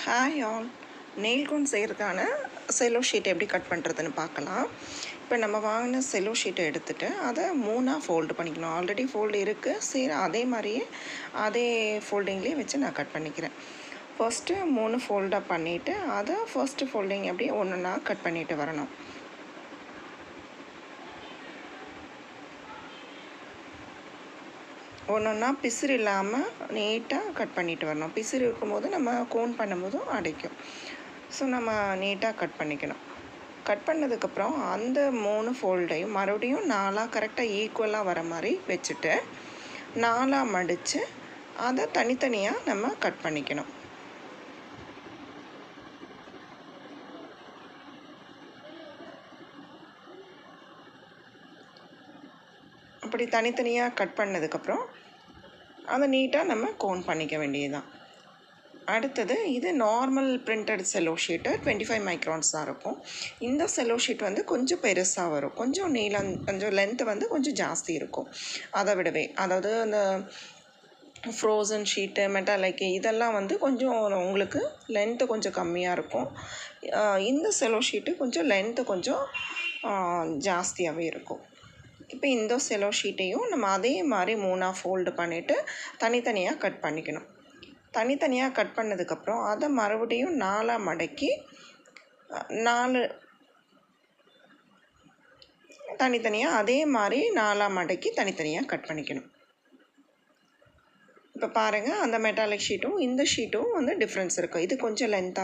Hi all, nail cone செய்கிறதுக்கான Cello sheet எப்படி cut பண்ணுறதுன்னு பார்க்கலாம். இப்போ நம்ம வாங்கின செல்லோ ஷீட்டை எடுத்துகிட்டு அதை 3ஆக ஃபோல்டு பண்ணிக்கணும். ஆல்ரெடி ஃபோல்டு இருக்குது, சரி அதே மாதிரியே அதே ஃபோல்டிங்லேயே வச்சு நான் கட் பண்ணிக்கிறேன். ஃபஸ்ட்டு 3 ஃபோல்டாக பண்ணிவிட்டு அதை ஃபஸ்ட்டு ஃபோல்டிங் அப்படியே ஒன்றா கட் பண்ணிவிட்டு வரணும். ஒன்றா பிசுறு இல்லாமல் நீட்டாக கட் பண்ணிட்டு வரணும். பிசுறு இருக்கும்போது நம்ம கோன் பண்ணும்போதும் அடைக்கும். ஸோ நம்ம நீட்டாக கட் பண்ணிக்கணும். கட் பண்ணதுக்கப்புறம் அந்த 3 ஃபோல்டையும் மறுபடியும் 4ஆக கரெக்டாக ஈக்குவலாக வர மாதிரி வச்சுட்டு 4ஆக மடித்து அதை தனித்தனியாக நம்ம கட் பண்ணிக்கணும். அப்படி தனித்தனியாக கட் பண்ணதுக்கப்புறம் அதை நீட்டாக நம்ம கோன் பண்ணிக்க வேண்டியதுதான். அடுத்தது இது normal printed Cello sheet 25 microns தான் இருக்கும். இந்த செல்லோ ஷீட் வந்து கொஞ்சம் பெருசாக வரும், கொஞ்சம் நீளம், கொஞ்சம் லென்த்து வந்து கொஞ்சம் ஜாஸ்தி இருக்கும் அதை விடவே. அதாவது அந்த ஃப்ரோசன் ஷீட்டு, மெட்டாலிக் இதெல்லாம் வந்து கொஞ்சம் உங்களுக்கு லென்த்து கொஞ்சம் கம்மியாக இருக்கும். இந்த செல்லோ ஷீட்டு கொஞ்சம் லென்த்து கொஞ்சம் ஜாஸ்தியாகவே இருக்கும். இப்போ இந்த செல்லோ ஷீட்டையும் நம்ம அதே மாதிரி 3ஆக ஃபோல்டு பண்ணிவிட்டு தனித்தனியாக கட் பண்ணிக்கணும். தனித்தனியாக கட் பண்ணதுக்கப்புறம் அதை மறுபடியும் 4ஆக மடக்கி 4 தனித்தனியாக அதே மாதிரி 4ஆக மடக்கி தனித்தனியாக கட் பண்ணிக்கணும். இப்போ பாருங்கள், அந்த மெட்டாலிக் ஷீட்டும் இந்த ஷீட்டும் வந்து டிஃப்ரென்ஸ் இருக்குது. இது கொஞ்சம் லென்த்தாக